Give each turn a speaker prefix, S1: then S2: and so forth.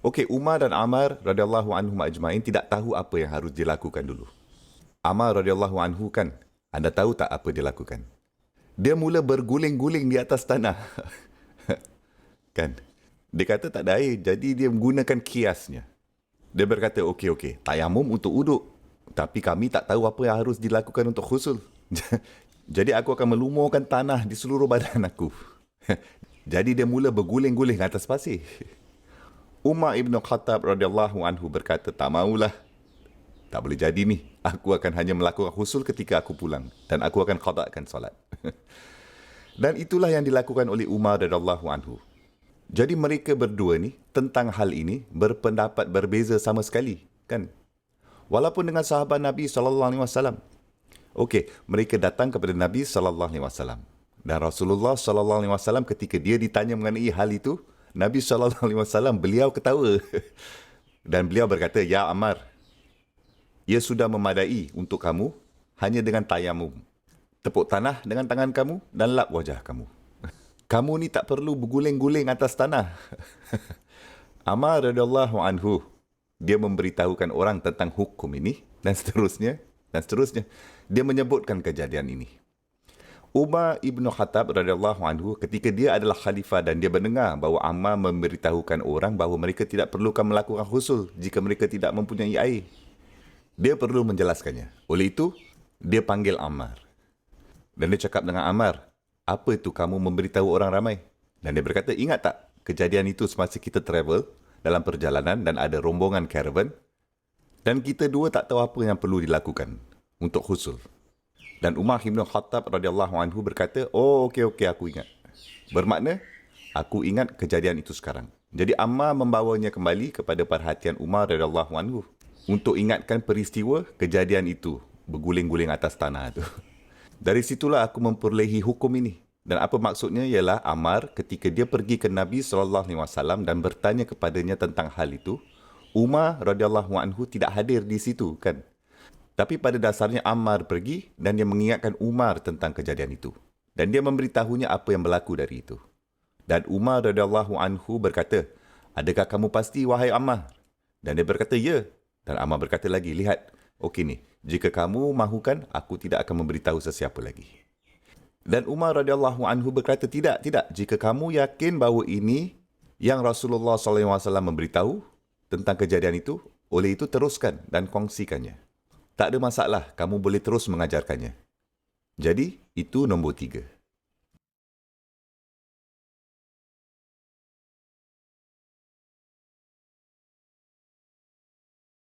S1: Okey, Umar dan Ammar radhiyallahu anhum ajma'in tidak tahu apa yang harus dilakukan dulu. Ammar radhiyallahu anhu kan, anda tahu tak apa dia lakukan? Dia mula berguling-guling di atas tanah. Kan? Dia kata tak ada air, jadi dia menggunakan kiasnya. Dia berkata, okey, tayamum untuk uduk. Tapi kami tak tahu apa yang harus dilakukan untuk khusul. Jadi aku akan melumurkan tanah di seluruh badan aku. Jadi dia mula berguling-guling atas pasir. Umar ibn Khattab radhiyallahu anhu berkata, tak maulah. Tak boleh jadi ni. Aku akan hanya melakukan khusul ketika aku pulang. Dan aku akan qada'kan solat. Dan itulah yang dilakukan oleh Umar radhiyallahu anhu. Jadi mereka berdua ni tentang hal ini berpendapat berbeza sama sekali, kan? Walaupun dengan sahabat Nabi SAW. Okey, mereka datang kepada Nabi SAW. Dan Rasulullah SAW ketika dia ditanya mengenai hal itu, Nabi SAW beliau ketawa. Dan beliau berkata, Ya Ammar, ia sudah memadai untuk kamu hanya dengan tayamum. Tepuk tanah dengan tangan kamu dan lap wajah kamu. Kamu ni tak perlu berguling-guling atas tanah. Ammar radhiyallahu anhu, dia memberitahukan orang tentang hukum ini dan seterusnya. Dia menyebutkan kejadian ini. Umar ibn Khattab radhiyallahu anhu ketika dia adalah khalifah dan dia mendengar bahawa Ammar memberitahukan orang bahawa mereka tidak perlukan melakukan khusul jika mereka tidak mempunyai air. Dia perlu menjelaskannya. Oleh itu, dia panggil Ammar. Dan dia cakap dengan Ammar, apa itu kamu memberitahu orang ramai? Dan dia berkata, ingat tak kejadian itu semasa kita travel dalam perjalanan dan ada rombongan caravan dan kita dua tak tahu apa yang perlu dilakukan untuk khusul. Dan Umar ibn Khattab radhiyallahu anhu berkata, oh okey, aku ingat. Bermakna, aku ingat kejadian itu sekarang. Jadi Ammar membawanya kembali kepada perhatian Umar radhiyallahu anhu untuk ingatkan peristiwa kejadian itu berguling-guling atas tanah itu. Dari situlah aku memperolehi hukum ini. Dan apa maksudnya ialah Ammar ketika dia pergi ke Nabi SAW dan bertanya kepadanya tentang hal itu, Umar radhiyallahu anhu tidak hadir di situ, kan? Tapi pada dasarnya Ammar pergi dan dia mengingatkan Umar tentang kejadian itu. Dan dia memberitahunya apa yang berlaku dari itu. Dan Umar radhiyallahu anhu berkata, adakah kamu pasti wahai Ammar? Dan dia berkata, ya. Dan Ammar berkata lagi, lihat, okey ni, jika kamu mahukan, aku tidak akan memberitahu sesiapa lagi. Dan Umar radhiyallahu anhu berkata, tidak. Jika kamu yakin bahawa ini yang Rasulullah SAW memberitahu tentang kejadian itu, oleh itu teruskan dan kongsikannya. Tak ada masalah, kamu boleh terus mengajarkannya. Jadi, itu nombor 3.